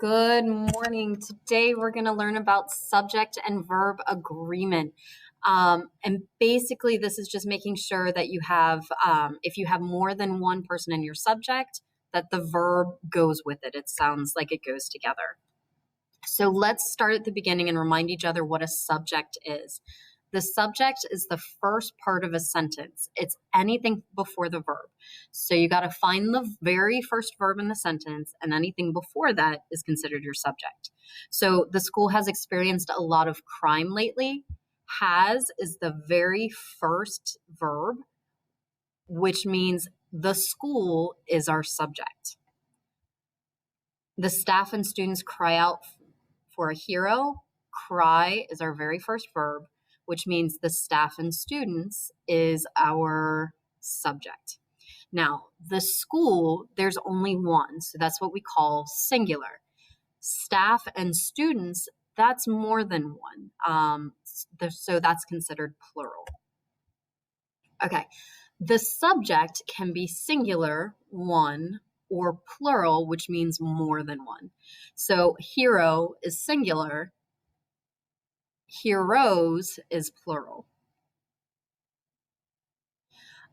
Good morning. Today we're going to learn about subject and verb agreement. And basically this is just making sure that you have, if you have more than one person in your subject, that the verb goes with it. It sounds like it goes together. So let's start at the beginning and remind each other what a subject is. The subject is the first part of a sentence. It's anything before the verb. So you got to find the very first verb in the sentence, and anything before that is considered your subject. So the school has experienced a lot of crime lately. Has is the very first verb, which means the school is our subject. The staff and students cry out for a hero. Cry is our very first verb, which means the staff and students is our subject. Now, the school, there's only one, so that's what we call singular. Staff and students, that's more than one, so that's considered plural. Okay, the subject can be singular, one, or plural, which means more than one. So hero is singular, heroes is plural.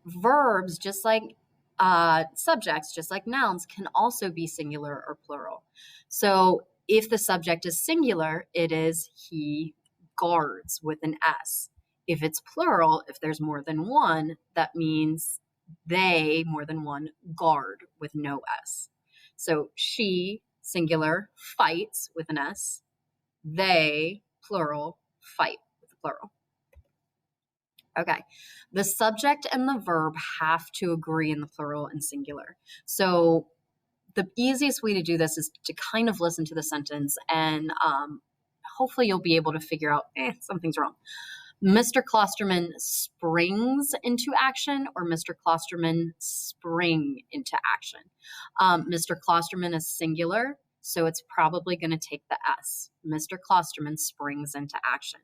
Verbs, just like subjects, just like nouns, can also be singular or plural. So if the subject is singular, it is he guards with an S. If it's plural, if there's more than one, that means they, more than one, guard with no S. So she, singular, fights with an S. They, plural, fight with a plural. Okay, the subject and the verb have to agree in the plural and singular. So the easiest way to do this is to kind of listen to the sentence, and hopefully you'll be able to figure out, something's wrong. Mr. Klosterman springs into action, or Mr. Klosterman spring into action. Mr. Klosterman is singular, so it's probably going to take the S. Mr. Klosterman springs into action.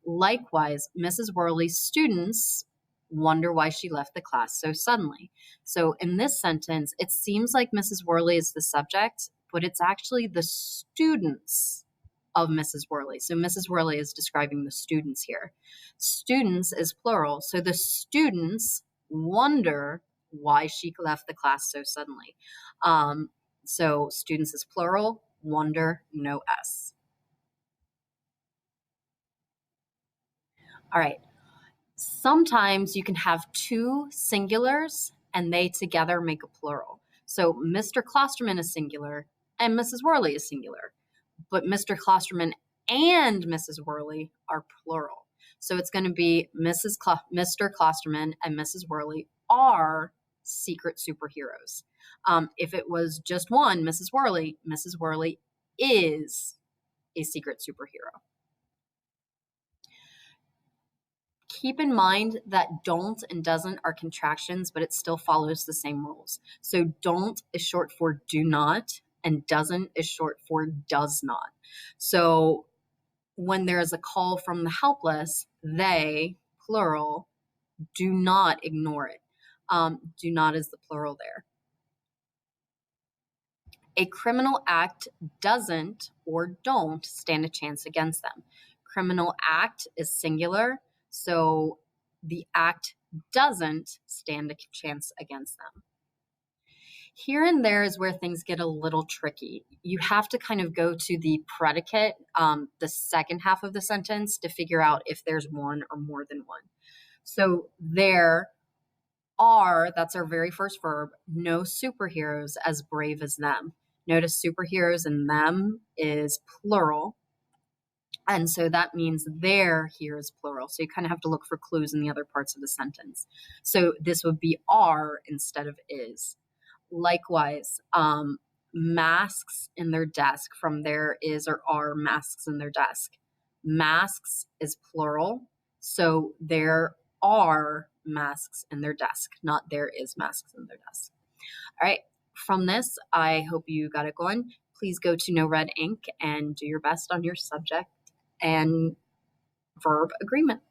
Likewise, Mrs. Worley's students wonder why she left the class so suddenly. So in this sentence, it seems like Mrs. Worley is the subject, but it's actually the students of Mrs. Worley. So Mrs. Worley is describing the students here. Students is plural, so the students wonder why she left the class so suddenly. So students is plural, wonder, no S. All right. Sometimes you can have two singulars and they together make a plural. So Mr. Klosterman is singular and Mrs. Worley is singular, but Mr. Klosterman and Mrs. Worley are plural. So it's going to be Mr. Klosterman and Mrs. Worley are secret superheroes. If it was just one, Mrs. Worley is a secret superhero. Keep in mind that don't and doesn't are contractions, but it still follows the same rules. So don't is short for do not, and doesn't is short for does not. So when there is a call from the helpless, they, plural, do not ignore it. Do not is the plural there. A criminal act doesn't or don't stand a chance against them. Criminal act is singular, so the act doesn't stand a chance against them. Here and there is where things get a little tricky. You have to kind of go to the predicate, the second half of the sentence, to figure out if there's one or more than one. So there are, that's our very first verb, no superheroes as brave as them. Notice superheroes and them is plural. And so that means there here is plural. So you kind of have to look for clues in the other parts of the sentence. So this would be are instead of is. Likewise, masks in their desk, from there is or are masks in their desk. Masks is plural. So there are masks in their desk, not there is masks in their desk. All right. From this, I hope you got it going. Please go to No Red Ink and do your best on your subject and verb agreement.